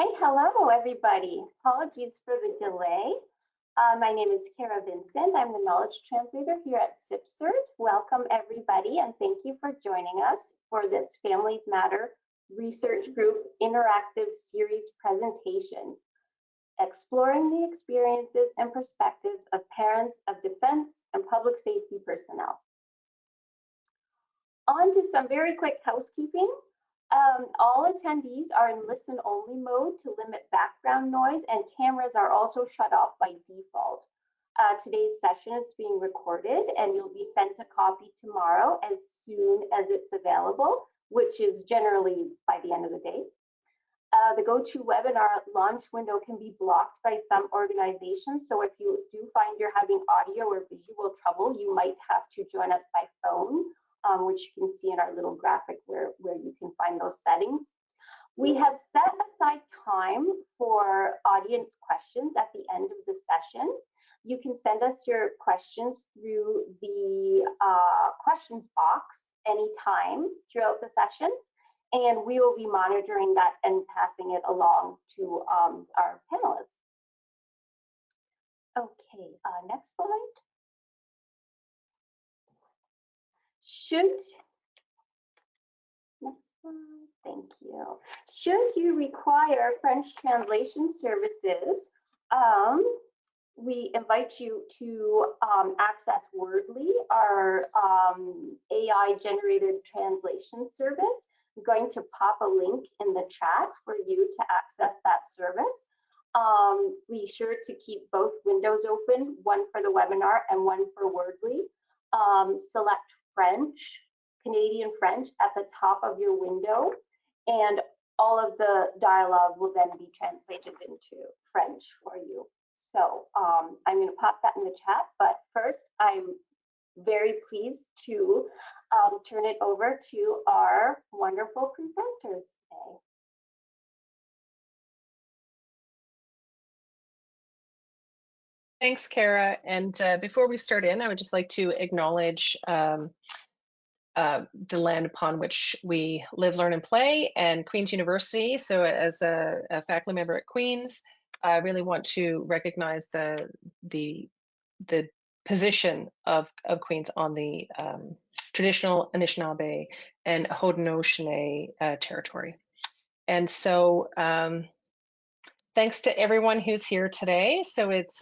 Okay, hello everybody. Apologies for the delay. My name is Kara Vincent. I'm the knowledge translator here at CIPSRT. Welcome everybody and thank you for joining us for this Families Matter Research Group Interactive Series presentation, exploring the experiences and perspectives of parents of defense and public safety personnel. On to some very quick housekeeping. All attendees are in listen-only mode to limit background noise, and cameras are also shut off by default. Today's session is being recorded, and you'll be sent a copy tomorrow as soon as it's available, which is generally by the end of the day. The GoToWebinar launch window can be blocked by some organizations, so if you do find you're having audio or visual trouble, you might have to join us by phone, which you can see in our little graphic where you can find those settings. We have set aside time for audience questions at the end of the session. You can send us your questions through the questions box anytime throughout the session, and we will be monitoring that and passing it along to our panelists. Okay, next slide. Next slide, thank you. Should you require French translation services, we invite you to access Wordly, our AI-generated translation service. I'm going to pop a link in the chat for you to access that service. Be sure to keep both windows open, one for the webinar and one for Wordly. Select French, Canadian French at the top of your window, and all of the dialogue will then be translated into French for you. So I'm going to pop that in the chat, but first I'm very pleased to turn it over to our wonderful presenters today. Thanks, Kara. And before we start in, I would just like to acknowledge the land upon which we live, learn, and play, and Queen's University. So as a faculty member at Queen's, I really want to recognize the position of Queen's on the traditional Anishinaabe and Haudenosaunee territory. And so thanks to everyone who's here today. So it's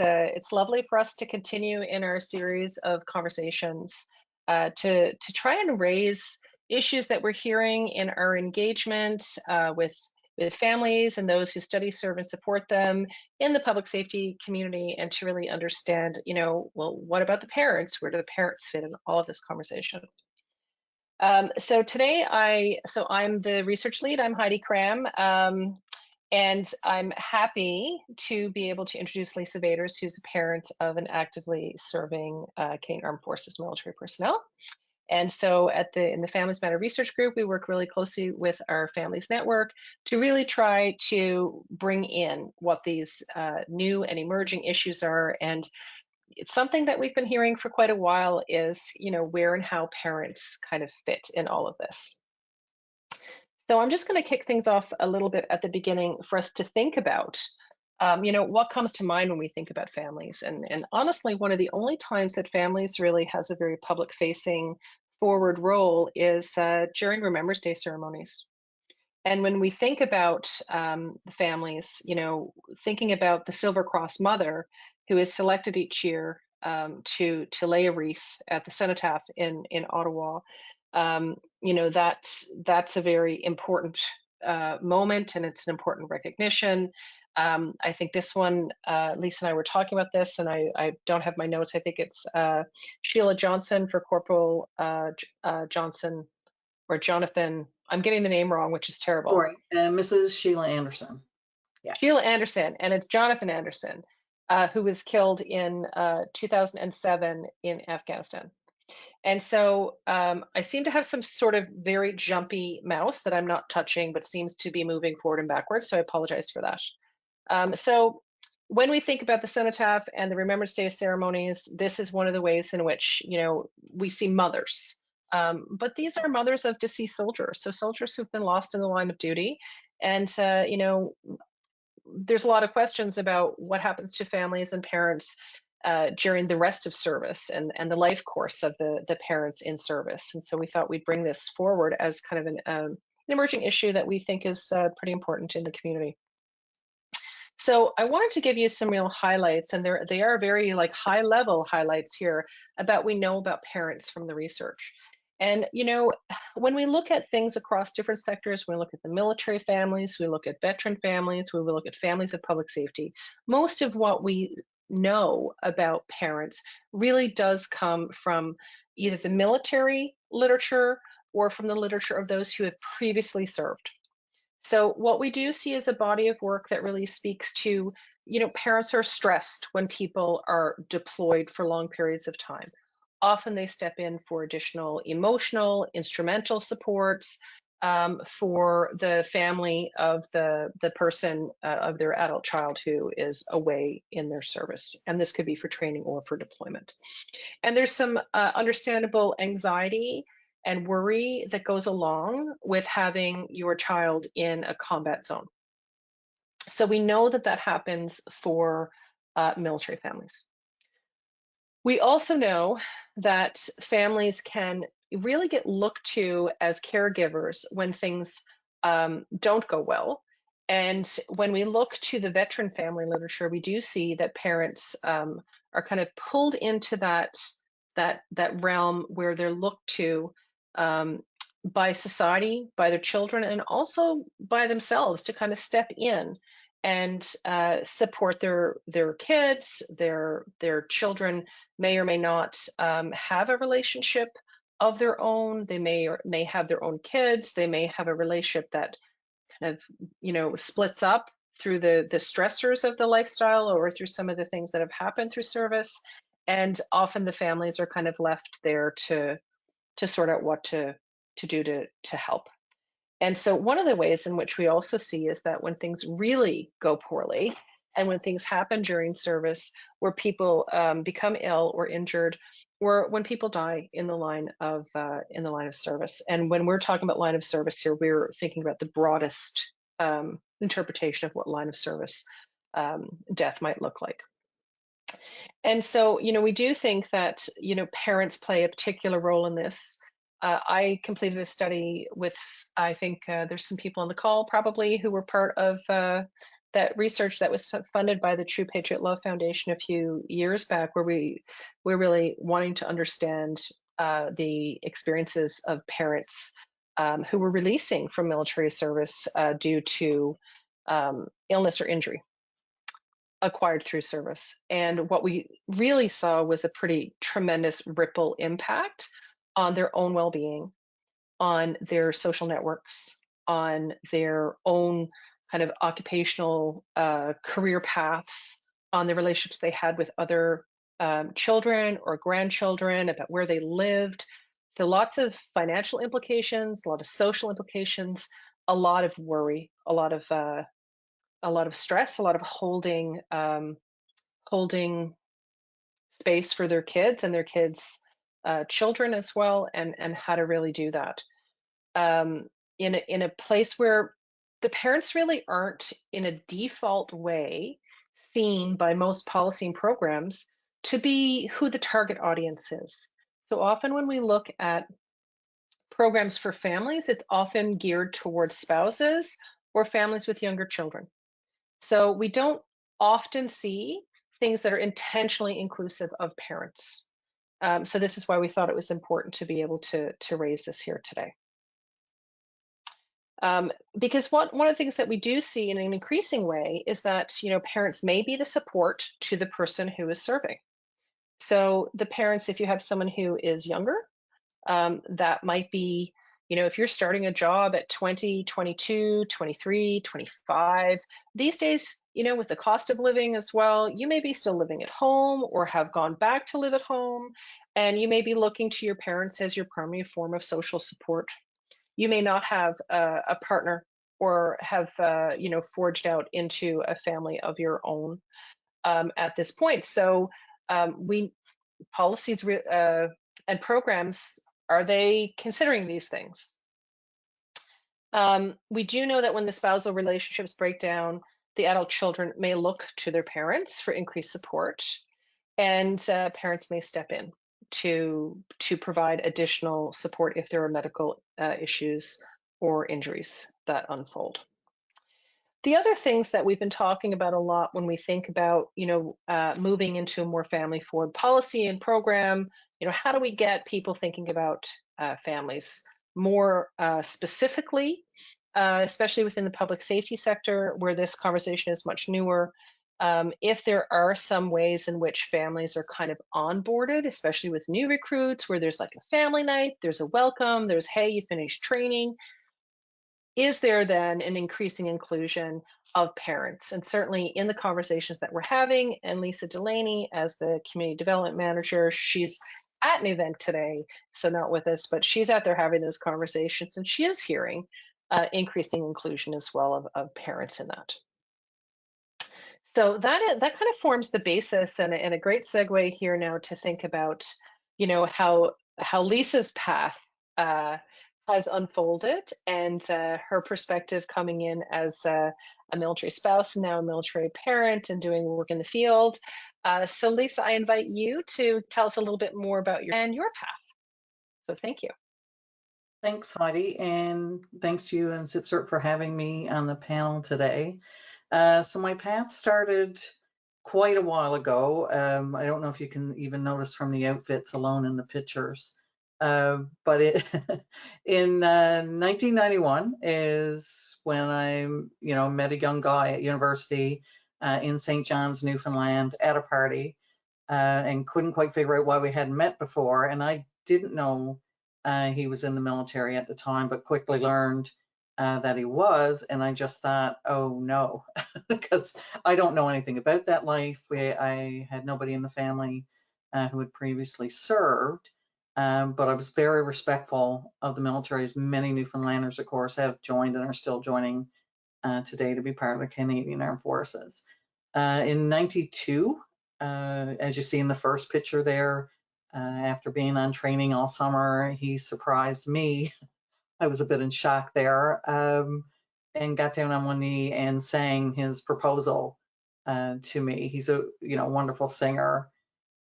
lovely for us to continue in our series of conversations to try and raise issues that we're hearing in our engagement with families and those who study, serve, and support them in the public safety community, and to really understand, well, what about the parents? Where do the parents fit in all of this conversation? So today, I'm the research lead. I'm Heidi Cramm. And I'm happy to be able to introduce Lisa Vaters, who's a parent of an actively serving Canadian Armed Forces military personnel. And so in the Families Matter Research Group, we work really closely with our Families Network to really try to bring in what these new and emerging issues are. And it's something that we've been hearing for quite a while is, where and how parents kind of fit in all of this. So I'm just going to kick things off a little bit at the beginning for us to think about, what comes to mind when we think about families. And honestly, one of the only times that families really has a very public-facing forward role is during Remembrance Day ceremonies. And when we think about the families, thinking about the Silver Cross Mother, who is selected each year to lay a wreath at the cenotaph in Ottawa, that's a very important moment, and it's an important recognition. I think this one, Lisa and I were talking about this, and I don't have my notes. I think it's Sheila Johnson for Corporal Johnson, or Jonathan. I'm getting the name wrong, which is terrible. Sorry, Mrs. Sheila Anderson. Yeah. Sheila Anderson, and it's Jonathan Anderson, who was killed in 2007 in Afghanistan. And so I seem to have some sort of very jumpy mouse that I'm not touching, but seems to be moving forward and backwards. So I apologize for that. So when we think about the cenotaph and the Remembrance Day ceremonies, this is one of the ways in which, we see mothers. But these are mothers of deceased soldiers. So soldiers who've been lost in the line of duty. And, there's a lot of questions about what happens to families and parents during the rest of service and the life course of the parents in service. And so we thought we'd bring this forward as kind of an emerging issue that we think is pretty important in the community. So I wanted to give you some real highlights, and they are very like high level highlights here about we know about parents from the research. And you know, when we look at things across different sectors, we look at the military families, we look at veteran families, we look at families of public safety, most of what we know about parents really does come from either the military literature or from the literature of those who have previously served. So what we do see is a body of work that really speaks to, you know, parents are stressed when people are deployed for long periods of time. Often they step in for additional emotional, instrumental supports for the family of the person of their adult child who is away in their service. And this could be for training or for deployment. And there's some understandable anxiety and worry that goes along with having your child in a combat zone. So we know that that happens for military families. We also know that families can really get looked to as caregivers when things don't go well. And when we look to the veteran family literature, we do see that parents are kind of pulled into that realm where they're looked to by society, by their children, and also by themselves to kind of step in and support their kids. Their children may or may not have a relationship of their own. They may or may have their own kids. They may have a relationship that kind of, you know, splits up through the stressors of the lifestyle or through some of the things that have happened through service. And often the families are kind of left there to sort out what to do to help. And so one of the ways in which we also see is that when things really go poorly and when things happen during service where people become ill or injured, or when people die in the line of service. And when we're talking about line of service here, we're thinking about the broadest interpretation of what line of service death might look like. And so, you know, we do think that, you know, parents play a particular role in this. I completed a study with, I think there's some people on the call probably who were part of that research that was funded by the True Patriot Love Foundation a few years back, where we're really wanting to understand the experiences of parents who were releasing from military service due to illness or injury acquired through service. And what we really saw was a pretty tremendous ripple impact on their own well-being, on their social networks, on their own kind of occupational career paths, on the relationships they had with other children or grandchildren, about where they lived. So lots of financial implications, a lot of social implications, a lot of worry, a lot of stress, a lot of holding space for their kids and their kids' children as well, and how to really do that in a place where the parents really aren't in a default way seen by most policy and programs to be who the target audience is. So often when we look at programs for families, it's often geared towards spouses or families with younger children. So we don't often see things that are intentionally inclusive of parents. So this is why we thought it was important to be able to raise this here today. Because one of the things that we do see in an increasing way is that, you know, parents may be the support to the person who is serving. So the parents, if you have someone who is younger, that might be, you know, if you're starting a job at 20, 22, 23, 25, these days, you know, with the cost of living as well, you may be still living at home or have gone back to live at home, and you may be looking to your parents as your primary form of social support. You may not have a partner or have, you know, forged out into a family of your own at this point. So policies and programs, are they considering these things? We do know that when the spousal relationships break down, the adult children may look to their parents for increased support, and parents may step in to provide additional support if there are medical issues or injuries that unfold. The other things that we've been talking about a lot when we think about, moving into a more family forward policy and program, how do we get people thinking about families more specifically, especially within the public safety sector where this conversation is much newer. If there are some ways in which families are kind of onboarded, especially with new recruits, where there's like a family night, there's a welcome, there's, hey, you finished training. Is there then an increasing inclusion of parents? And certainly in the conversations that we're having, and Lisa Delaney as the community development manager, she's at an event today, so not with us, but she's out there having those conversations, and she is hearing increasing inclusion as well of parents in that. So that kind of forms the basis and a great segue here now to think about, how Lisa's path has unfolded, and her perspective coming in as a military spouse, now a military parent, and doing work in the field. So Lisa, I invite you to tell us a little bit more about your path. So thank you. Thanks, Heidi, and thanks to you and CIPSRT for having me on the panel today. So my path started quite a while ago. I don't know if you can even notice from the outfits alone in the pictures. But in 1991 is when I, met a young guy at university in St. John's, Newfoundland, at a party, and couldn't quite figure out why we hadn't met before. And I didn't know he was in the military at the time, but quickly learned that he was. And I just thought, oh no, because I don't know anything about that life. I had nobody in the family who had previously served. But I was very respectful of the military, as many Newfoundlanders, of course, have joined and are still joining today to be part of the Canadian Armed Forces. In '92, as you see in the first picture there, after being on training all summer, he surprised me. I was a bit in shock there, and got down on one knee and sang his proposal to me. He's a wonderful singer,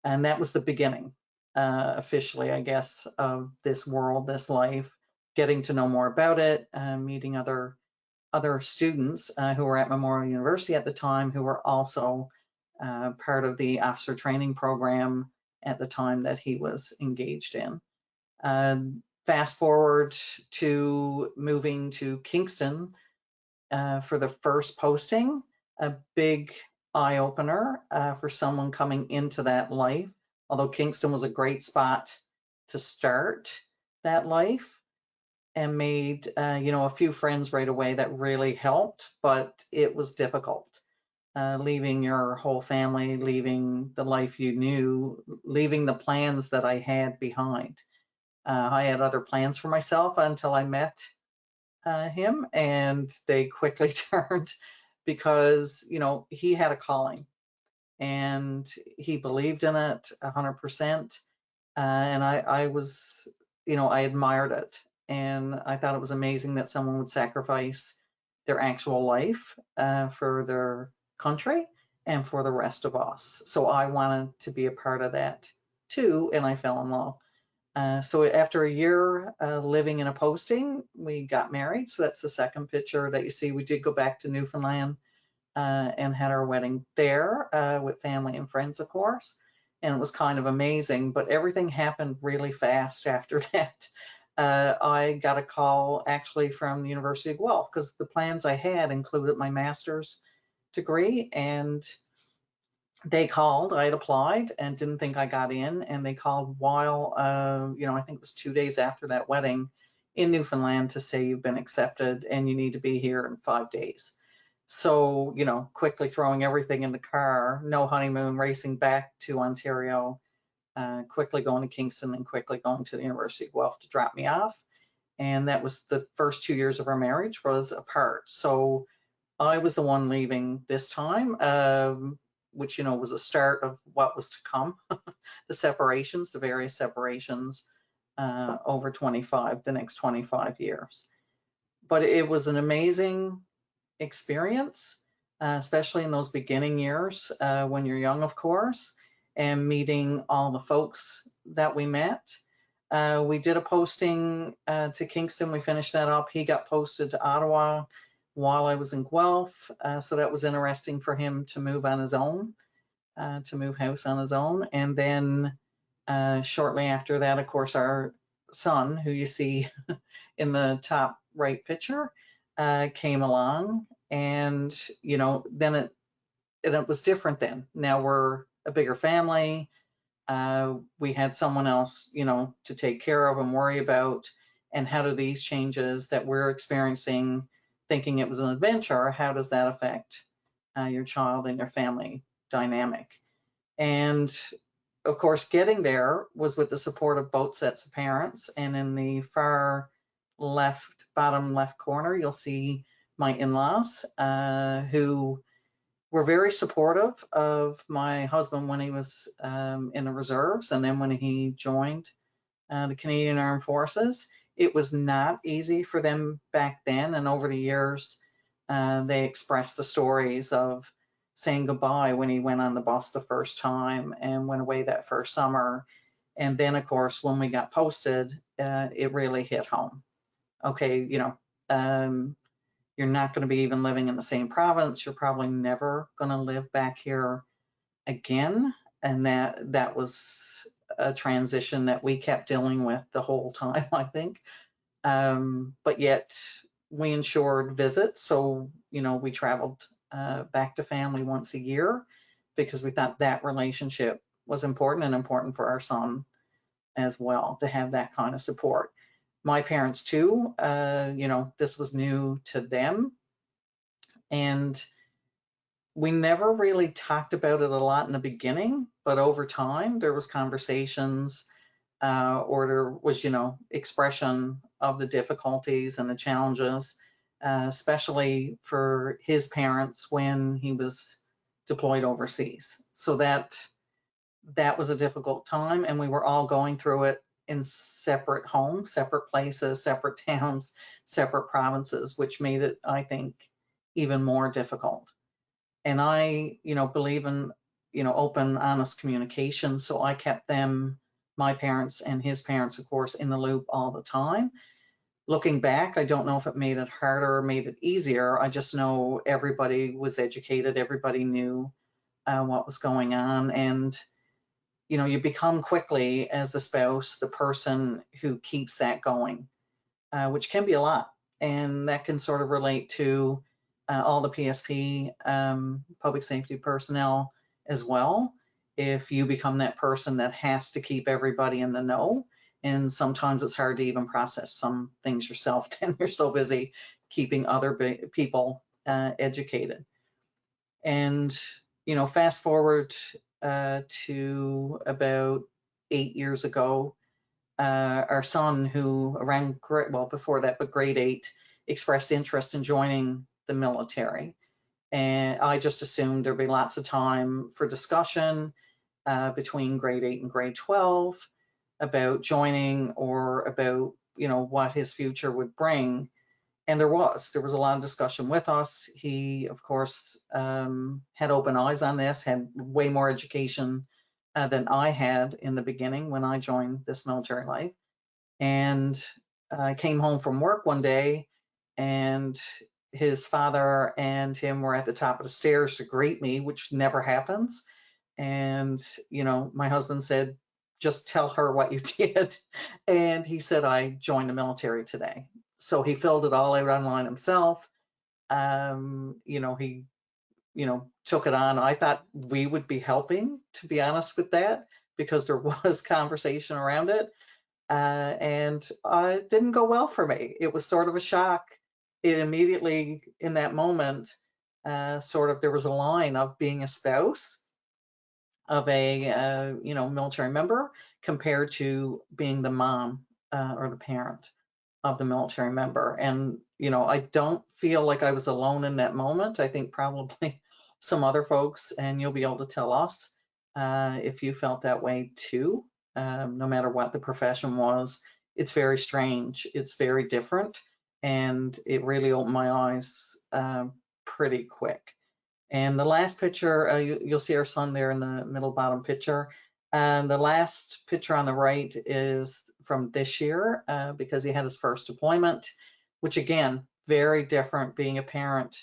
and that was the beginning. Officially, I guess, of this world, this life, getting to know more about it, meeting other students who were at Memorial University at the time, who were also part of the officer training program at the time that he was engaged in. Fast forward to moving to Kingston for the first posting, a big eye-opener for someone coming into that life. Although Kingston was a great spot to start that life, and made a few friends right away that really helped, but it was difficult. Leaving your whole family, leaving the life you knew, leaving the plans that I had behind. I had other plans for myself until I met him, and they quickly turned, because he had a calling. And he believed in it 100%. And I was, I admired it. And I thought it was amazing that someone would sacrifice their actual life for their country and for the rest of us. So I wanted to be a part of that too, and I fell in love. So after a year living in a posting, we got married. So that's the second picture that you see. We did go back to Newfoundland and had our wedding there with family and friends, of course. And it was kind of amazing, but everything happened really fast after that. I got a call actually from the University of Guelph, because the plans I had included my master's degree, and they called. I had applied and didn't think I got in, and they called while, I think it was 2 days after that wedding in Newfoundland to say you've been accepted and you need to be here in 5 days. So, quickly throwing everything in the car, no honeymoon, racing back to Ontario, quickly going to Kingston, and quickly going to the University of Guelph to drop me off. And that was the first 2 years of our marriage was apart. So I was the one leaving this time, which, was a start of what was to come, the separations, the various separations over the next 25 years. But it was an amazing experience. especially in those beginning years when you're young, of course, and meeting all the folks that we met. We did a posting to Kingston. We finished that up. He got posted to Ottawa while I was in Guelph. So that was interesting for him to move on his own, to move house on his own. And then shortly after that, of course, our son, who you see in the top right picture, came along. And, you know, then it was different then. Now we're a bigger family. We had someone else, you know, to take care of and worry about. And how do these changes that we're experiencing, thinking it was an adventure, how does that affect your child and your family dynamic? And of course, getting there was with the support of both sets of parents. And in the far left, bottom left corner, you'll see my in-laws who were very supportive of my husband when he was in the reserves, and then when he joined the Canadian Armed Forces. It was not easy for them back then, and over the years, they expressed the stories of saying goodbye when he went on the bus the first time and went away that first summer. And then, of course, when we got posted, it really hit home. Okay, you know, you're not going to be even living in the same province. You're probably never going to live back here again. And that was a transition that we kept dealing with the whole time, I think. But yet we ensured visits. So, you know, we traveled back to family once a year because we thought that relationship was important, and important for our son as well, to have that kind of support. My parents too, you know, this was new to them. And we never really talked about it a lot in the beginning, but over time there was conversations or there was, you know, expression of the difficulties and the challenges, especially for his parents when he was deployed overseas. So that was a difficult time, and we were all going through it in separate homes, separate places, separate towns, separate provinces, which made it, I think, even more difficult. And I, you know, believe in, you know, open, honest communication. So I kept them, my parents and his parents, of course, in the loop all the time. Looking back, I don't know if it made it harder or made it easier. I just know everybody was educated, everybody knew what was going on. And, you know, you become quickly, as the spouse, the person who keeps that going, which can be a lot. And that can sort of relate to all the PSP public safety personnel as well. If you become that person that has to keep everybody in the know, and sometimes it's hard to even process some things yourself, and you're so busy keeping other people educated. And, you know, fast forward to about 8 years ago, our son, who around, well, before that, but grade 8, expressed interest in joining the military. And I just assumed there'd be lots of time for discussion between grade 8 and grade 12 about joining, or about, you know, what his future would bring. And there was a lot of discussion with us. He, of course, had open eyes on this, had way more education than I had in the beginning when I joined this military life. And I came home from work one day, and his father and him were at the top of the stairs to greet me, which never happens. And, you know, my husband said, just tell her what you did. And he said, I joined the military today. So he filled it all out online himself. You know, he, you know, took it on. I thought we would be helping, to be honest with that, because there was conversation around it. And it didn't go well for me. It was sort of a shock. It immediately, in that moment, sort of, there was a line of being a spouse of a you know, military member compared to being the mom or the parent of the military member. And, you know, I don't feel like I was alone in that moment. I think probably some other folks, and you'll be able to tell us if you felt that way too. No matter what the profession was, it's very strange. It's very different. And it really opened my eyes pretty quick. And the last picture, you'll see our son there in the middle bottom picture. And the last picture on the right is from this year because he had his first deployment, which again, very different being a parent,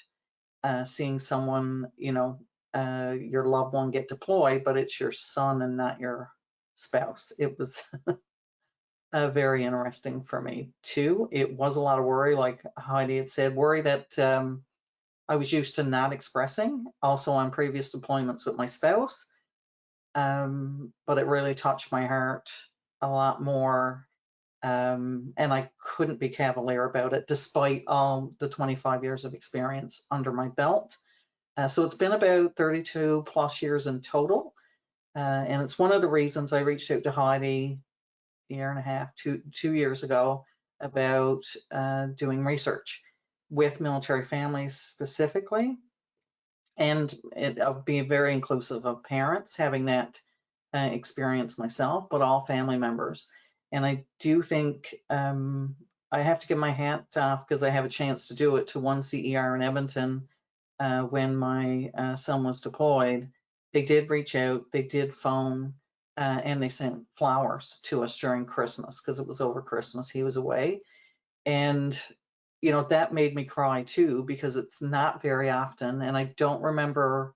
seeing someone, your loved one get deployed, but it's your son and not your spouse. It was very interesting for me too. It was a lot of worry, like Heidi had said, worry that I was used to not expressing, also on previous deployments with my spouse. But it really touched my heart a lot more. And I couldn't be cavalier about it, despite all the 25 years of experience under my belt. So it's been about 32 plus years in total. And it's one of the reasons I reached out to Heidi a year and a half, 2 years ago, about doing research with military families specifically, and being very inclusive of parents, having that experience myself, but all family members. And I do think I have to give my hat off, because I have a chance to do it, to one CER in Edmonton when my son was deployed. They did reach out, they did phone, and they sent flowers to us during Christmas, because it was over Christmas, he was away. And that made me cry too, because it's not very often, and I don't remember,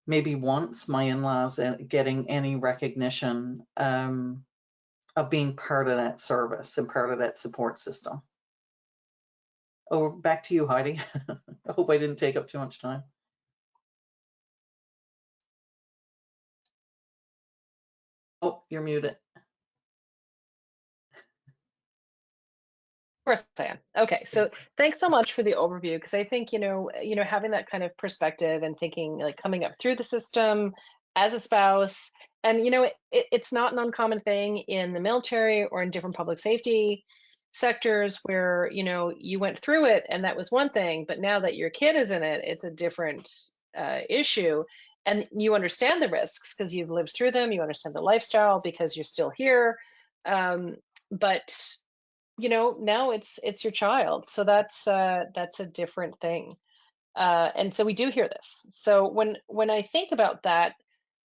maybe once, my in-laws getting any recognition of being part of that service and part of that support system. Oh, back to you, Heidi. I hope I didn't take up too much time. Oh, you're muted. Of course I am. Okay, so thanks so much for the overview, because I think having that kind of perspective and thinking, like, coming up through the system as a spouse, and it's not an uncommon thing in the military or in different public safety sectors where you went through it and that was one thing, but now that your kid is in it, it's a different issue, and you understand the risks because you've lived through them. You understand the lifestyle because you're still here, but now it's your child, so that's a different thing, and so we do hear this. So when I think about that,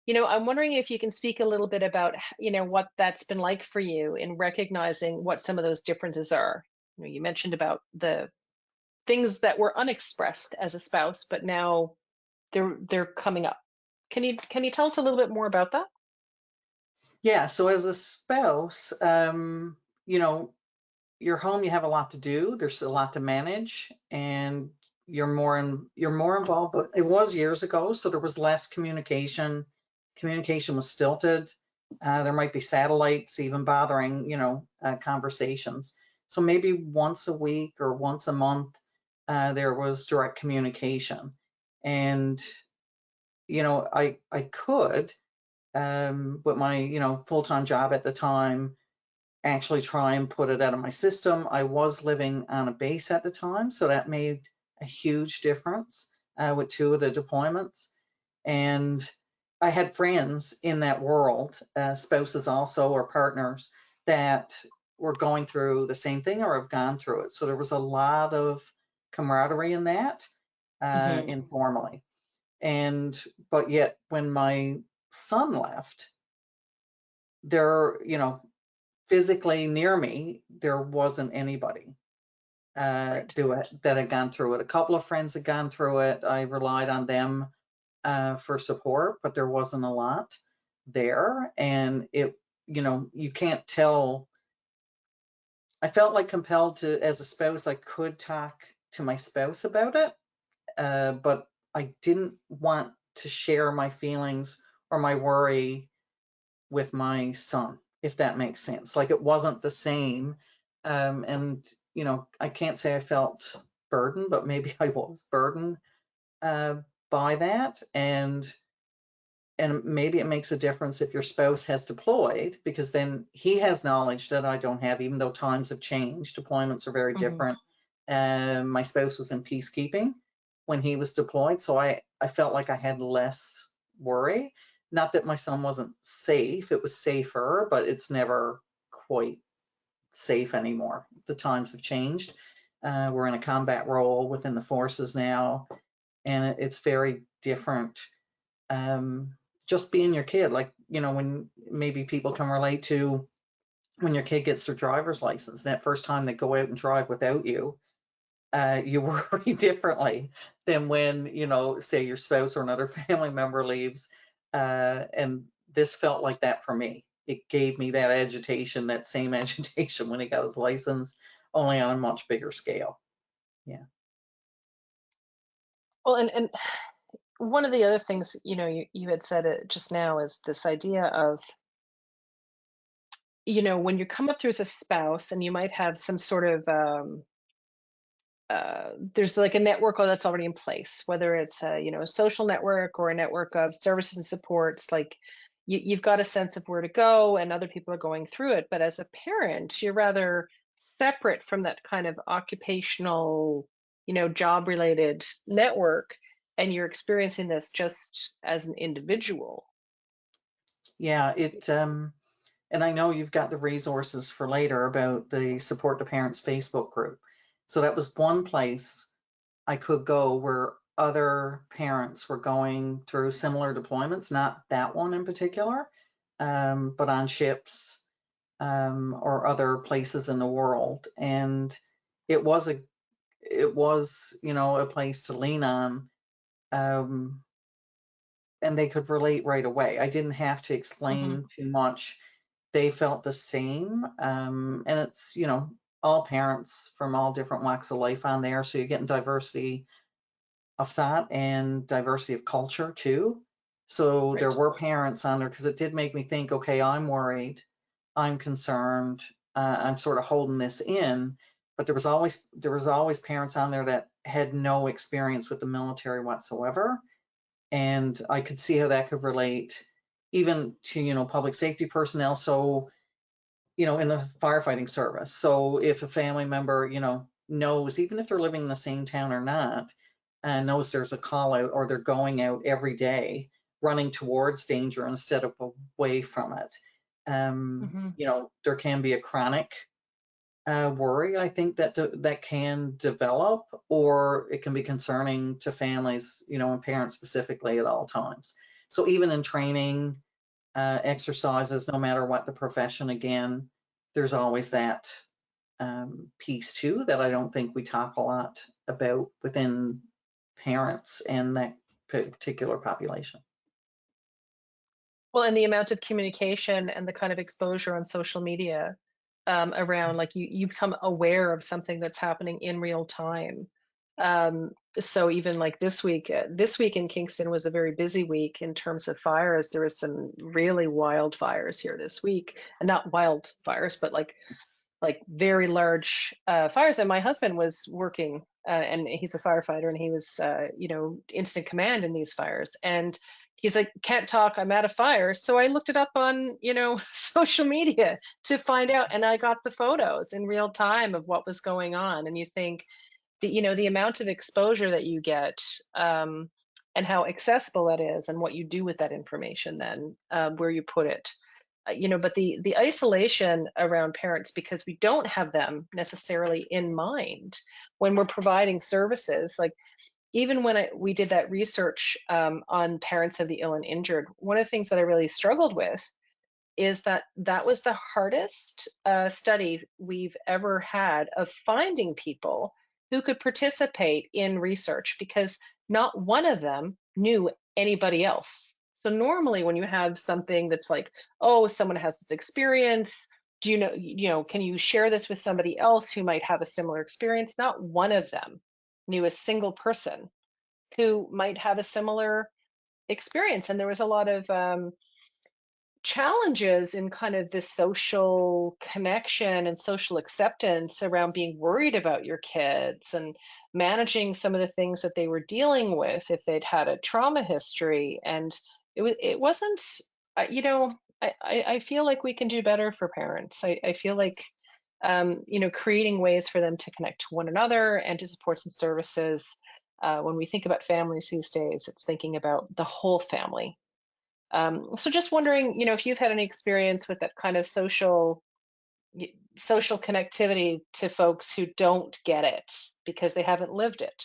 I'm wondering if you can speak a little bit about what that's been like for you in recognizing what some of those differences are. You mentioned about the things that were unexpressed as a spouse, but now they're coming up. Can you tell us a little bit more about that? Yeah, so as a spouse, you're home, you have a lot to do, there's a lot to manage, and you're more involved. But it was years ago, so there was less communication. Communication was stilted. There might be satellites even bothering conversations. So maybe once a week or once a month there was direct communication. And I could with my full-time job at the time actually try and put it out of my system. I was living on a base at the time, so that made a huge difference with 2 of the deployments. And I had friends in that world, spouses also, or partners, that were going through the same thing or have gone through it. So there was a lot of camaraderie in that, informally. But yet when my son left, there, physically near me, there wasn't anybody that had gone through it. A couple of friends had gone through it. I relied on them for support, but there wasn't a lot there. And you can't tell. I felt like compelled to, as a spouse, I could talk to my spouse about it, but I didn't want to share my feelings or my worry with my son, if that makes sense. Like, it wasn't the same. And I can't say I felt burdened, but maybe I was burdened by that. And maybe it makes a difference if your spouse has deployed, because then he has knowledge that I don't have, even though times have changed. Deployments are very different. My spouse was in peacekeeping when he was deployed, so I felt like I had less worry. Not that my son wasn't safe, it was safer, but it's never quite safe anymore. The times have changed. We're in a combat role within the forces now, and it's very different. Just being your kid, like, you know, when maybe people can relate to when your kid gets their driver's license, that first time they go out and drive without you, you worry differently than when, you know, say your spouse or another family member leaves. And this felt like that for me. It gave me that agitation, that same agitation when he got his license, only on a much bigger scale. Yeah. Well, and one of the other things, you know, you had said it just now, is this idea of, you know, when you come up through as a spouse and you might have some sort of there's like a network that's already in place, whether it's a, you know, a social network or a network of services and supports. Like you've got a sense of where to go, and other people are going through it. But as a parent, you're rather separate from that kind of occupational, you know, job related network, and you're experiencing this just as an individual. Yeah, and I know you've got the resources for later about the Support the Parents Facebook group. So that was one place I could go where other parents were going through similar deployments, not that one in particular, but on ships or other places in the world. And it was you know, a place to lean on. Um, and they could relate right away. I didn't have to explain too much. They felt the same. And it's, you know, all parents from all different walks of life on there. So you're getting diversity of thought and diversity of culture too. So Right. there were parents on there, because it did make me think, okay, I'm worried, I'm concerned, I'm sort of holding this in. But there was always parents on there that had no experience with the military whatsoever. And I could see how that could relate even to, you know, public safety personnel. So, you know, in the firefighting service. So if a family member, you know, knows, even if they're living in the same town or not, and knows there's a call out, or they're going out every day running towards danger instead of away from it. You know, there can be a chronic worry, I think, that can develop, or it can be concerning to families, you know, and parents specifically at all times. So even in training exercises, no matter what the profession, again, there's always that piece too that I don't think we talk a lot about within parents and that particular population. Well, and the amount of communication and the kind of exposure on social media around, like you become aware of something that's happening in real time. So even like this week in Kingston was a very busy week in terms of fires. There was some really wildfires here this week, and not wildfires, but like very large fires. And my husband was working, and he's a firefighter, and he was, you know, incident command in these fires. And he's like, can't talk, I'm at a fire. So I looked it up on, you know, social media to find out, and I got the photos in real time of what was going on. And you think, you know, the amount of exposure that you get, and how accessible that is, and what you do with that information then, where you put it. You know, but the isolation around parents, because we don't have them necessarily in mind when we're providing services. Like even when we did that research on parents of the ill and injured, one of the things that I really struggled with is that was the hardest study we've ever had of finding people who could participate in research, because not one of them knew anybody else. So normally when you have something that's like, oh, someone has this experience, do you know, can you share this with somebody else who might have a similar experience? Not one of them knew a single person who might have a similar experience. And there was a lot of challenges in kind of this social connection and social acceptance around being worried about your kids, and managing some of the things that they were dealing with if they'd had a trauma history. And it wasn't, you know, I feel like we can do better for parents. I feel like, you know, creating ways for them to connect to one another and to supports and services. When we think about families these days, it's thinking about the whole family. So just wondering, you know, if you've had any experience with that kind of social connectivity to folks who don't get it because they haven't lived it.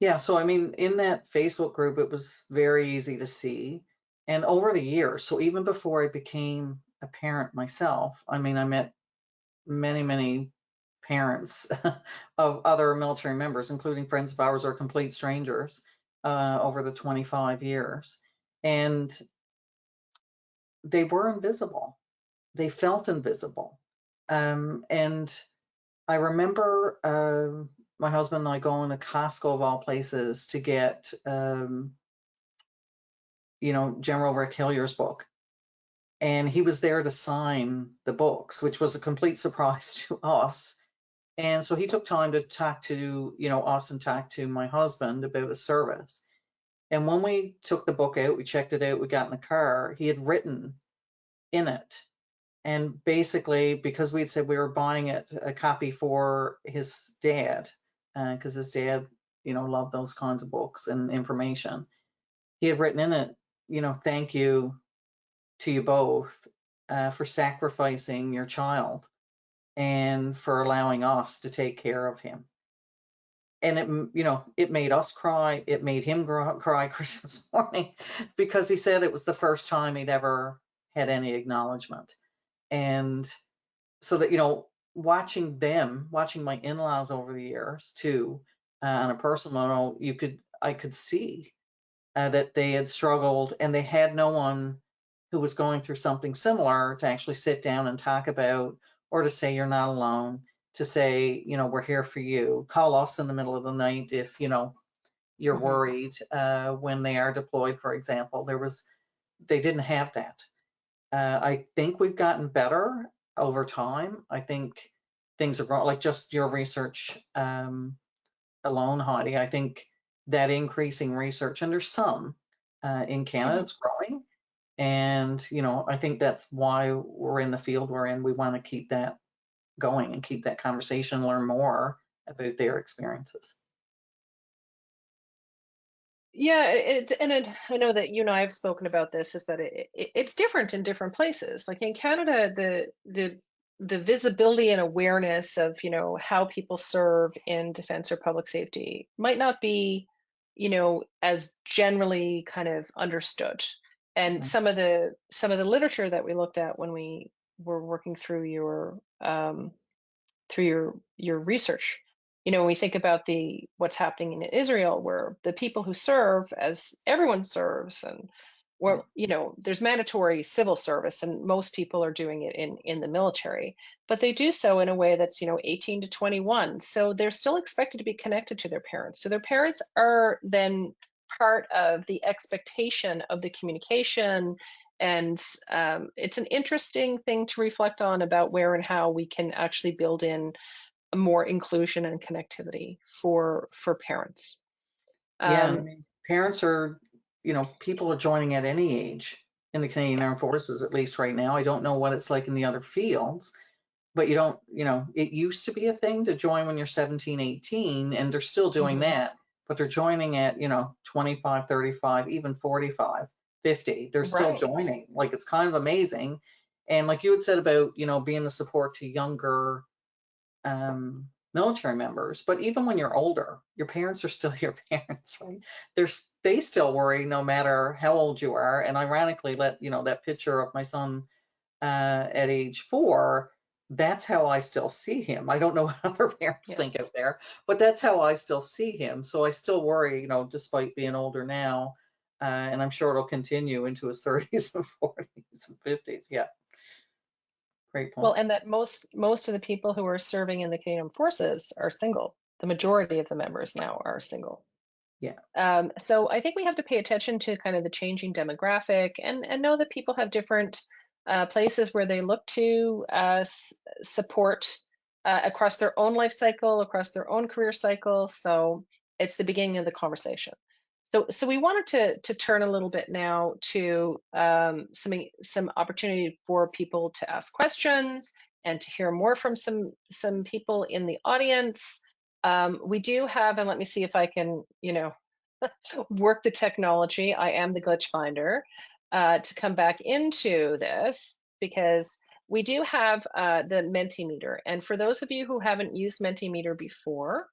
Yeah, so I mean, in that Facebook group, it was very easy to see. And over the years, so even before I became a parent myself, I mean, I met many, many parents of other military members, including friends of ours or complete strangers, over the 25 years. And they were invisible. They felt invisible. And I remember my husband and I going to Costco of all places to get, General Rick Hillier's book. And he was there to sign the books, which was a complete surprise to us. And so he took time to talk to, us and talk to my husband about a service. And when we took the book out, we checked it out, we got in the car, he had written in it. And basically, because we'd said we were buying it, a copy for his dad, because his dad, loved those kinds of books and information, he had written in it, thank you to you both for sacrificing your child and for allowing us to take care of him. And it made us cry. It made him cry Christmas morning because he said it was the first time he'd ever had any acknowledgement. And so that, watching my in-laws over the years too, on a personal level, I could see that they had struggled and they had no one who was going through something similar to actually sit down and talk about, or to say you're not alone, to say, we're here for you. Call us in the middle of the night if, you're worried when they are deployed, for example. They didn't have that. I think we've gotten better over time. I think things are growing, like just your research alone, Heidi. I think that increasing research, and there's some in Canada, it's growing. And, I think that's why we're in the field we're in. We want to keep that going and keep that conversation, learn more about their experiences. Yeah, I know that you and I have spoken about this, is that it's different in different places. Like in Canada, the visibility and awareness of, how people serve in defense or public safety might not be, as generally kind of understood. And some of the literature that we looked at when we were working through your research, when we think about what's happening in Israel, where the people who serve, as everyone serves, and where there's mandatory civil service, and most people are doing it in the military, but they do so in a way that's 18 to 21, so they're still expected to be connected to their parents. So their parents are then part of the expectation of the communication. And it's an interesting thing to reflect on about where and how we can actually build in more inclusion and connectivity for parents. Yeah, I mean, parents are, people are joining at any age in the Canadian Armed Forces, at least right now. I don't know what it's like in the other fields, but it used to be a thing to join when you're 17, 18, and they're still doing that, but they're joining at, 25, 35, even 45, 50. They're still joining. Like, it's kind of amazing. And like you had said about, being the support to younger military members, but even when you're older, your parents are still your parents, right? They still worry no matter how old you are. And ironically, that picture of my son at age 4, that's how I still see him. I don't know what other parents think out there, but that's how I still see him. So I still worry, despite being older now, and I'm sure it'll continue into his 30s and 40s and 50s. Yeah. Great point. Well, and that most of the people who are serving in the Canadian Forces are single. The majority of the members now are single. Yeah. So I think we have to pay attention to kind of the changing demographic, and know that people have different places where they look to support across their own life cycle, across their own career cycle. So it's the beginning of the conversation. So we wanted to turn a little bit now to some opportunity for people to ask questions and to hear more from some people in the audience. We do have, and let me see if I can, work the technology. I am the glitch finder to come back into this, because we do have the Mentimeter. And for those of you who haven't used Mentimeter before,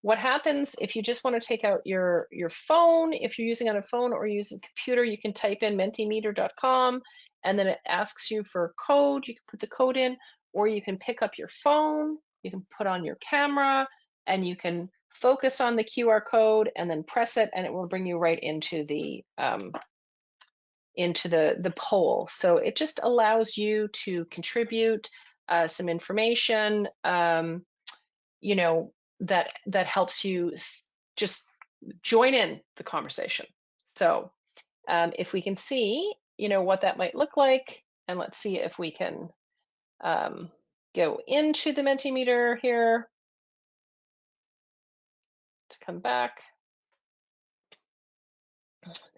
what happens if you just want to take out your phone, if you're using on a phone or using a computer, you can type in mentimeter.com and then it asks you for a code. You can put the code in, or you can pick up your phone, you can put on your camera, and you can focus on the QR code and then press it, and it will bring you right into the poll. So it just allows you to contribute some information, you know, that helps you just join in the conversation. So if we can see, you know, what that might look like, and let's see if we can go into the Mentimeter here to come back.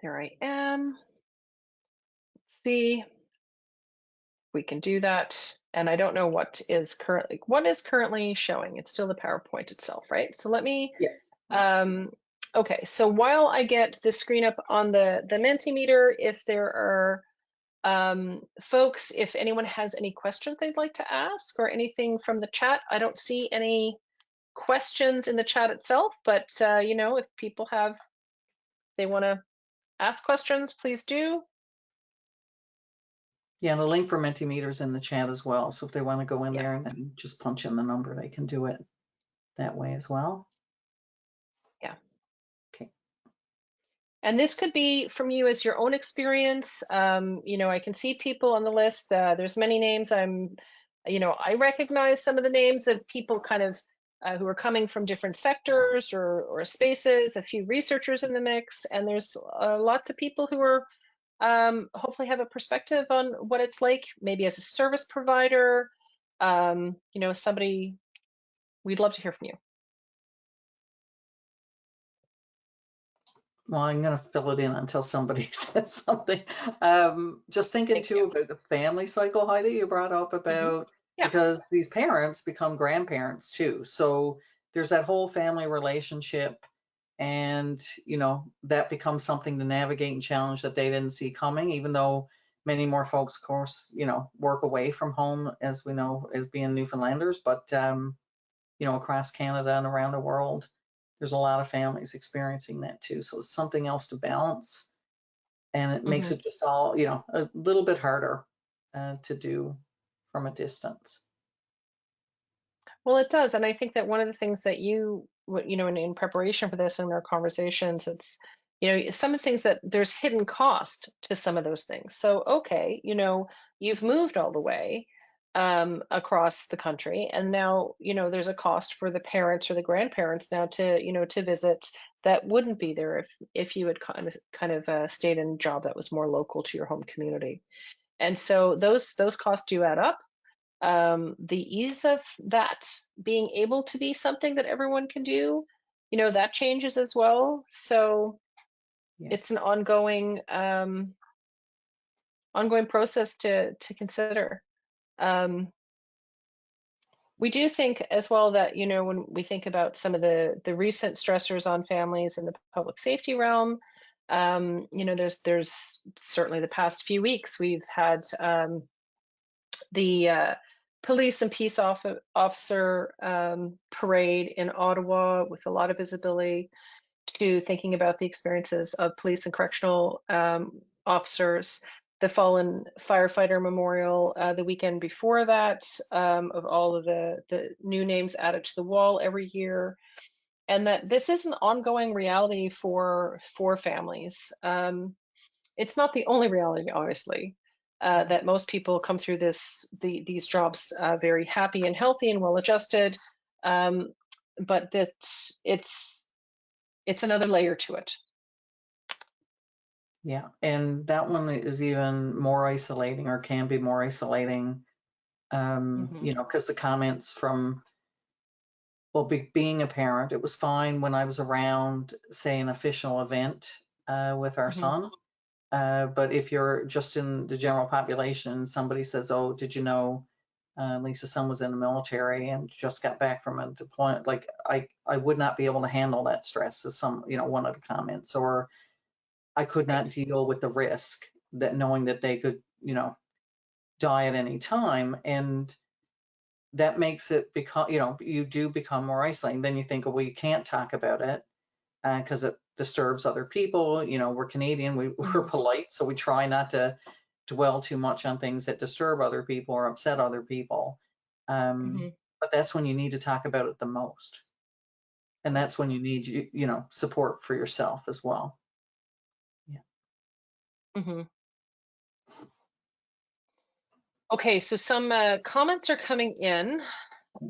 There I am. Let's see if we can do that. And I don't know what is currently showing. It's still the PowerPoint itself, right? So let me, okay, so while I get the screen up on the Mentimeter, if there are folks, if anyone has any questions they'd like to ask or anything from the chat, I don't see any questions in the chat itself, but you know, if people they want to ask questions, please do. Yeah, the link for Mentimeter is in the chat as well. So if they want to go in Yeah. there and then just punch in the number, they can do it that way as well. Yeah. Okay. And this could be from you as your own experience. You know, I can see people on the list. There's many names. You know, I recognize some of the names of people kind of who are coming from different sectors or spaces, a few researchers in the mix, and there's lots of people who are hopefully have a perspective on what it's like, maybe as a service provider, you know, somebody. We'd love to hear from you. Well, I'm going to fill it in until somebody says something. Just thinking too about the family cycle, Heidi, you brought up about, because these parents become grandparents too. So there's that whole family relationship, and you know, that becomes something to navigate and challenge that they didn't see coming, even though many more folks, of course, you know, work away from home, as we know, as being Newfoundlanders, but you know, across Canada and around the world, there's a lot of families experiencing that too. So it's something else to balance, and it makes it just all, you know, a little bit harder to do from a distance. Well, it does, and I think that one of the things that you know, in preparation for this and our conversations, it's, you know, some of the things that there's hidden cost to some of those things. So, okay, you know, you've moved all the way across the country, and now, you know, there's a cost for the parents or the grandparents now to, you know, to visit that wouldn't be there if you had kind of stayed in a job that was more local to your home community. And so those costs do add up. The ease of that being able to be something that everyone can do, you know, that changes as well. So it's an ongoing process to consider. We do think as well that, you know, when we think about some of the recent stressors on families in the public safety realm, you know, there's certainly the past few weeks we've had the police and peace officer parade in Ottawa with a lot of visibility, to thinking about the experiences of police and correctional officers, the fallen firefighter memorial the weekend before that, of all of the new names added to the wall every year, and that this is an ongoing reality for families. It's not the only reality, obviously. That most people come through these jobs very happy and healthy and well adjusted, but that it's another layer to it. Yeah, and that one is even more isolating, or can be more isolating, you know, because the comments from, well, being a parent, it was fine when I was around, say, an official event with our son. But if you're just in the general population, somebody says, oh, did you know Lisa's son was in the military and just got back from a deployment, like I would not be able to handle that stress, as some, you know, one of the comments, or I could not deal with the risk, that knowing that they could, you know, die at any time. And that makes it become, you do become more isolating. Then you think, oh, well, you can't talk about it because it disturbs other people. We're Canadian, we're polite, so we try not to dwell too much on things that disturb other people or upset other people. But that's when you need to talk about it the most. And that's when you need, support for yourself as well. Yeah. Okay, so some comments are coming in.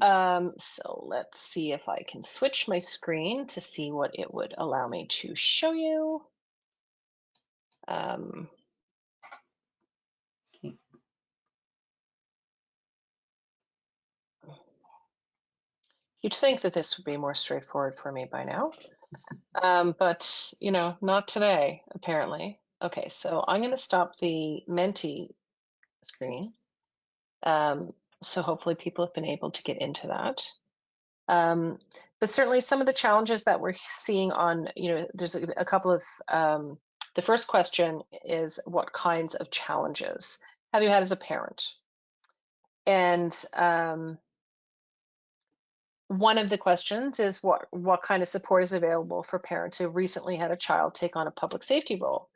So let's see if I can switch my screen to see what it would allow me to show you. You'd think that this would be more straightforward for me by now, but not today, apparently. Okay, so I'm going to stop the Menti screen. So hopefully people have been able to get into that. But certainly some of the challenges that we're seeing on, there's a couple of, the first question is, what kinds of challenges have you had as a parent? And one of the questions is what kind of support is available for parents who recently had a child take on a public safety role?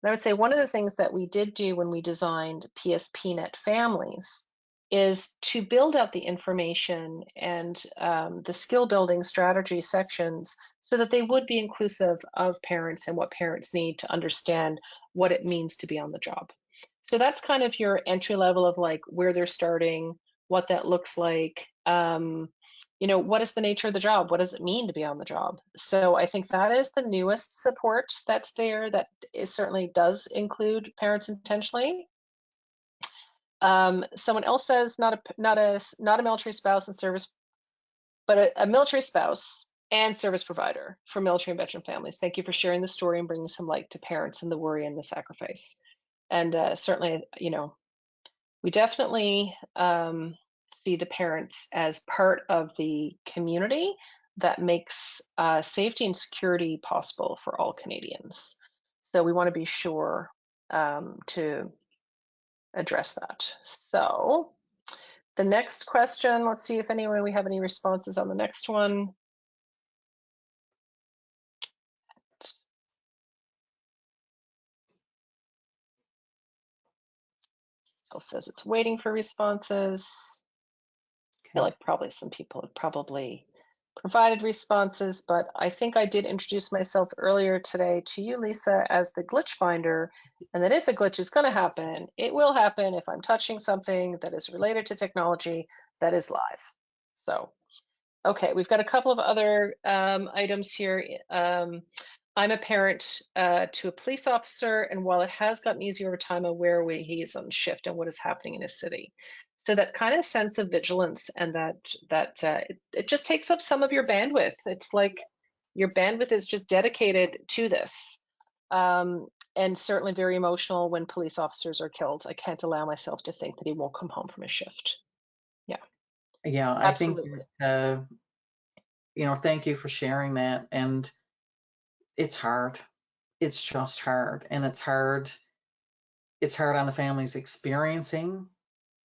And I would say one of the things that we did do when we designed PSP Families is to build out the information and the skill building strategy sections so that they would be inclusive of parents and what parents need to understand what it means to be on the job. So that's kind of your entry level of like where they're starting, what that looks like. What is the nature of the job? What does it mean to be on the job? So I think that is the newest support that's there that certainly does include parents intentionally. Someone else says not a military spouse and service, but a military spouse and service provider for military and veteran families. Thank you for sharing the story and bringing some light to parents and the worry and the sacrifice. And certainly, we definitely see the parents as part of the community that makes safety and security possible for all Canadians. So we want to be sure to address that. So the next question, let's see if we have any responses on the next one. Still says it's waiting for responses. I feel like probably some people have probably provided responses, but I think I did introduce myself earlier today to you, Lisa, as the glitch finder, and that if a glitch is going to happen, it will happen if I'm touching something that is related to technology that is live. So, okay, we've got a couple of other items here. I'm a parent to a police officer, and while it has gotten easier over time, I'm aware he is on shift and what is happening in his city. So that kind of sense of vigilance and that it just takes up some of your bandwidth. It's like your bandwidth is just dedicated to this. And certainly very emotional when police officers are killed. I can't allow myself to think that he won't come home from his shift. Yeah. Yeah, absolutely. I think, thank you for sharing that. And it's hard. It's just hard. And it's hard on the families experiencing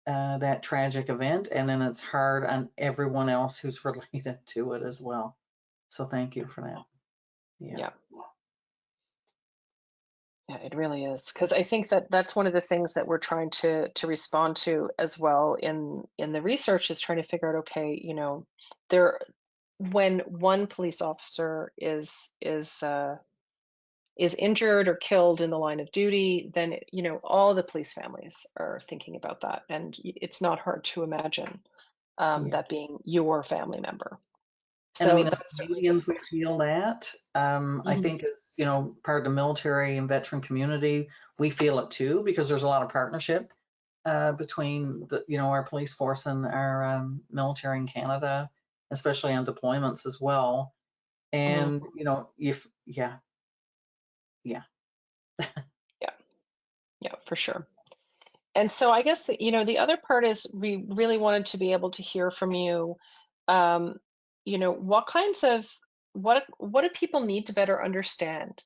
that tragic event, and then it's hard on everyone else who's related to it as well. So thank you for that. Yeah, it really is, because I think that's one of the things that we're trying to respond to as well in the research, is trying to figure out, okay, when one police officer is injured or killed in the line of duty, then all the police families are thinking about that, and it's not hard to imagine that being your family member. And so as Canadians, we feel that. I think as part of the military and veteran community, we feel it too, because there's a lot of partnership between our police force and our military in Canada, especially on deployments as well. And yeah, for sure. And so I guess the other part is we really wanted to be able to hear from you. What do people need to better understand?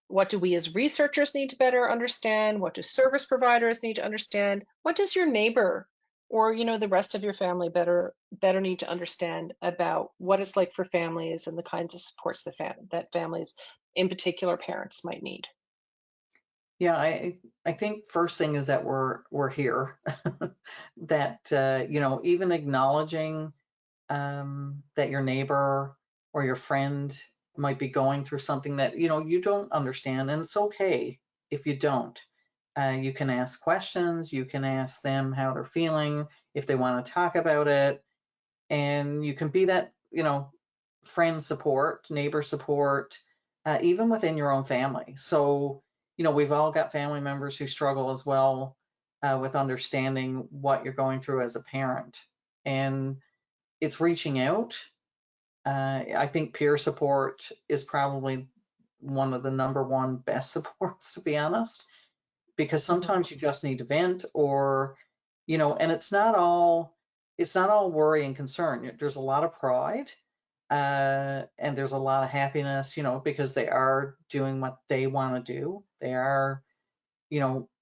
What do we as researchers need to better understand? What do service providers need to understand? What does your neighbor or the rest of your family better need to understand about what it's like for families and the kinds of supports that families, in particular parents, might need. Yeah, I think first thing is that we're here. That even acknowledging that your neighbor or your friend might be going through something that you don't understand, and it's okay if you don't. You can ask questions, you can ask them how they're feeling, if they want to talk about it, and you can be that friend support, neighbor support, even within your own family. So we've all got family members who struggle as well with understanding what you're going through as a parent, and it's reaching out. I think peer support is probably one of the number one best supports, to be honest, because sometimes you just need to vent, or and it's not all worry and concern. There's a lot of pride, and there's a lot of happiness, because they are doing what they want to do. They are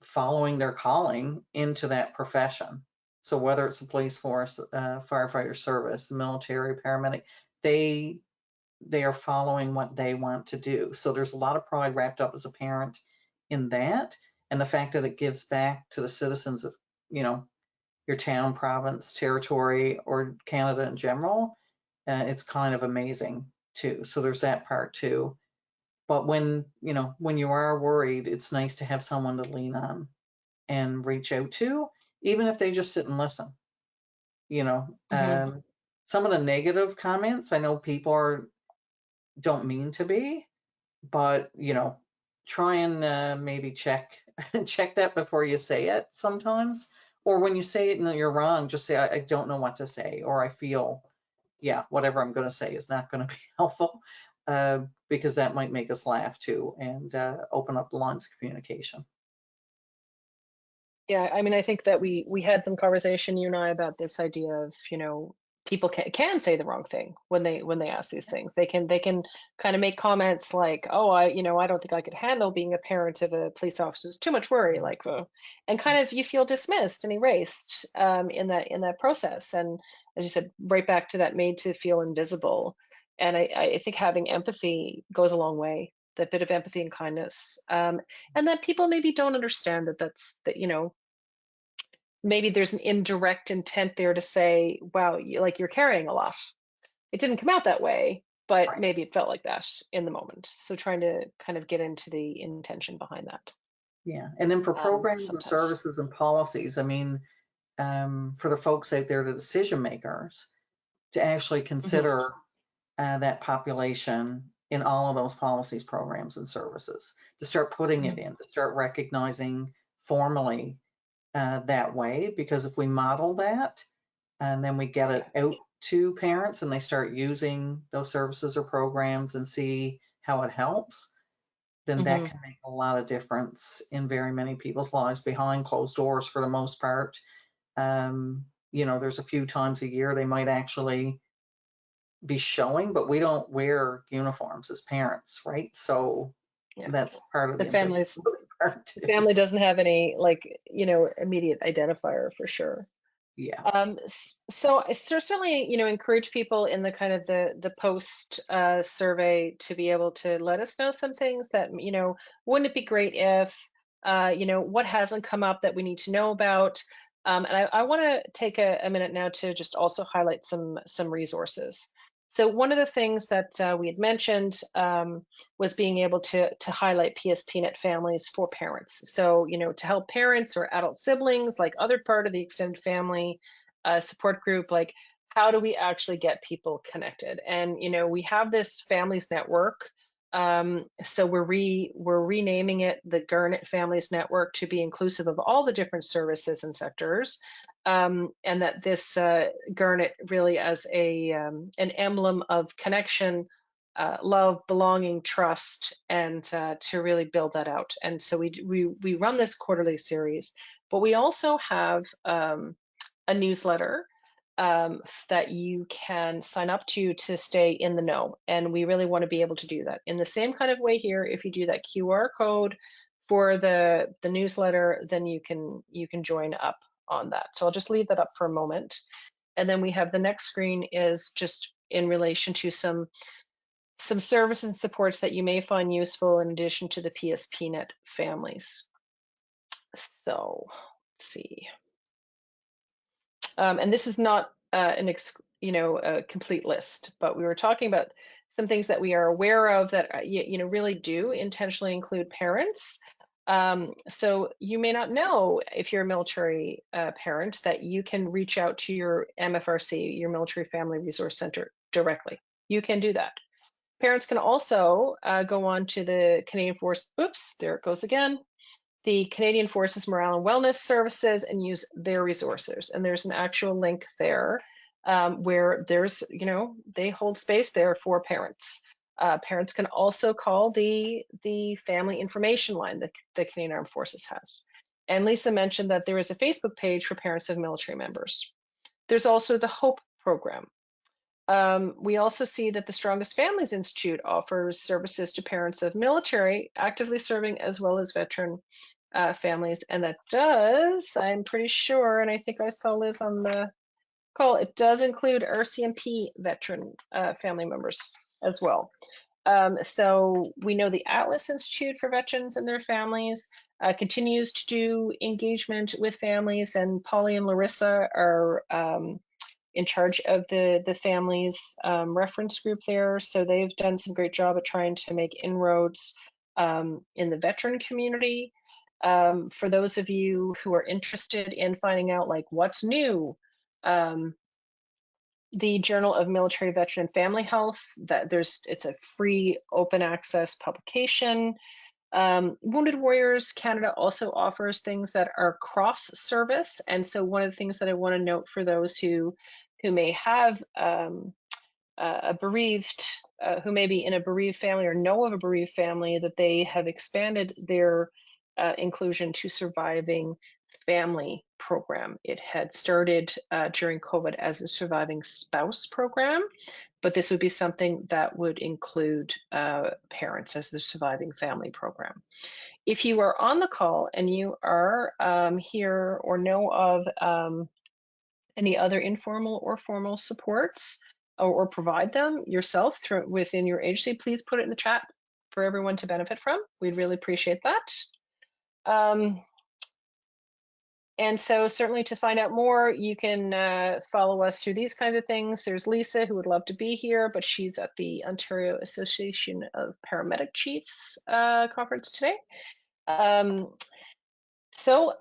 following their calling into that profession. So whether it's the police force, firefighter service, the military, paramedic, they are following what they want to do. So there's a lot of pride wrapped up as a parent in that, and the fact that it gives back to the citizens of your town, province, territory, or Canada in general. It's kind of amazing too. So there's that part too. But when you are worried, it's nice to have someone to lean on and reach out to, even if they just sit and listen. Some of the negative comments, I know people don't mean to be, but try and maybe check that before you say it sometimes. Or when you say it and you're wrong, just say, I don't know what to say, or I feel, whatever I'm going to say is not going to be helpful, because that might make us laugh too, and open up the lines of communication. Yeah, I mean, I think that we had some conversation, you and I, about this idea of, people can say the wrong thing when they ask these things. They can kind of make comments like, oh, I don't think I could handle being a parent of a police officer. It's too much worry, like, and kind of you feel dismissed and erased in that process. And as you said, right back to that, made to feel invisible. And I think having empathy goes a long way. That bit of empathy and kindness, and that people maybe don't understand that maybe there's an indirect intent there to say, wow, you're carrying a lot. It didn't come out that way, but Right. maybe it felt like that in the moment. So trying to kind of get into the intention behind that. Yeah, and then for programs and Sometimes. services and policies, I mean, for the folks out there, the decision makers, to actually consider that population in all of those policies, programs, and services, to start putting it in, to start recognizing formally that way, because if we model that and then we get it out to parents and they start using those services or programs and see how it helps, then that can make a lot of difference in very many people's lives behind closed doors for the most part. There's a few times a year they might actually be showing, but we don't wear uniforms as parents, right? So that's part of the families. Part too. The family doesn't have any immediate identifier for sure. Yeah. So I certainly encourage people in the kind of the post survey to be able to let us know some things that wouldn't it be great if what hasn't come up that we need to know about. And I want to take a minute now to just also highlight some resources. So one of the things that we had mentioned was being able to highlight PSPNet families for parents. So, to help parents or adult siblings, like other part of the extended family support group, like how do we actually get people connected? And, we have this Families Network. So we're renaming it the Garnet Families Network to be inclusive of all the different services and sectors. And that this Garnet really as an emblem of connection, love, belonging, trust, and to really build that out. And so we run this quarterly series, but we also have a newsletter that you can sign up to stay in the know. And we really want to be able to do that in the same kind of way here. If you do that QR code for the newsletter, then you can join up on that. So I'll just leave that up for a moment. And then we have the next screen is just in relation to some service and supports that you may find useful in addition to the PSPNet families. So let's see. And this is not a complete list, but we were talking about some things that we are aware of that really do intentionally include parents. So you may not know, if you're a military parent, that you can reach out to your MFRC, your Military Family Resource Center, directly. You can do that. Parents can also go on to the Canadian Force, oops, there it goes again, the Canadian Forces Morale and Wellness Services, and use their resources. And there's an actual link there where there's, they hold space there for parents. Parents can also call the family information line that the Canadian Armed Forces has. And Lisa mentioned that there is a Facebook page for parents of military members. There's also the HOPE program. We also see that the Strongest Families Institute offers services to parents of military actively serving as well as veteran families, and that does, I'm pretty sure, and I think I saw Liz on the call, it does include RCMP veteran family members as well. So we know the Atlas Institute for Veterans and their families continues to do engagement with families, and Polly and Larissa are in charge of the families reference group there. So they've done some great job at trying to make inroads in the veteran community. For those of you who are interested in finding out like what's new, the Journal of Military Veteran and Family Health, it's a free open access publication. Wounded Warriors Canada also offers things that are cross service, and so one of the things that I want to note for those who may have a bereaved, who may be in a bereaved family or know of a bereaved family, that they have expanded their inclusion to Surviving Family program. It had started during COVID as a Surviving Spouse program, but this would be something that would include parents as the Surviving Family program. If you are on the call and you are here or know of any other informal or formal supports, or provide them yourself within your agency, please put it in the chat for everyone to benefit from. We'd really appreciate that. And so certainly to find out more, you can follow us through these kinds of things. There's Lisa, who would love to be here, but she's at the Ontario Association of Paramedic Chiefs conference today. So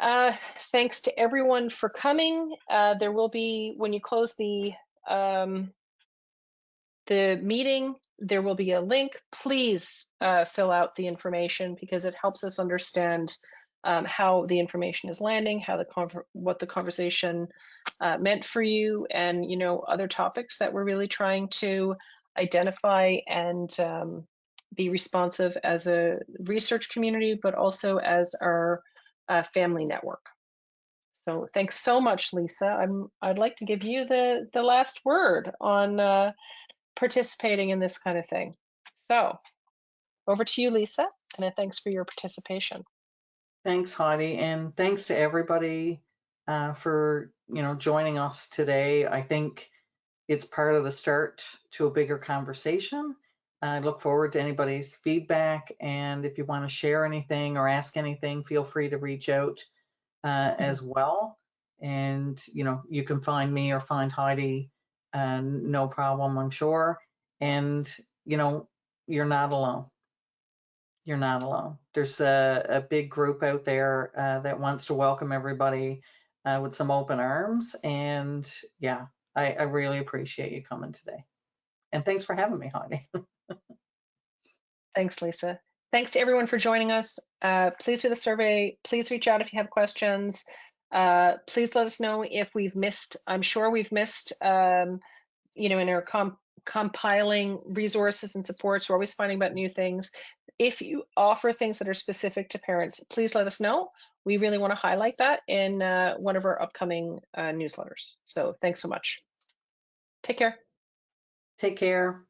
thanks to everyone for coming. There will be, when you close the meeting, there will be a link. Please fill out the information, because it helps us understand how the information is landing, what the conversation meant for you, and other topics that we're really trying to identify and be responsive as a research community, but also as our family network. So thanks so much, Lisa. I'd like to give you the last word on participating in this kind of thing. So over to you, Lisa, and thanks for your participation. Thanks, Heidi, and thanks to everybody for joining us today. I think it's part of the start to a bigger conversation. I look forward to anybody's feedback, and if you want to share anything or ask anything, feel free to reach out as well. And you can find me or find Heidi, no problem, I'm sure. And you're not alone. You're not alone. There's a big group out there that wants to welcome everybody with some open arms. And yeah, I really appreciate you coming today. And thanks for having me, Heidi. Thanks, Lisa. Thanks to everyone for joining us. Please do the survey. Please reach out if you have questions. Please let us know if we've missed. I'm sure we've missed, in our compiling resources and supports. We're always finding about new things. If you offer things that are specific to parents, please let us know. We really want to highlight that in one of our upcoming newsletters. So thanks so much. Take care. Take care.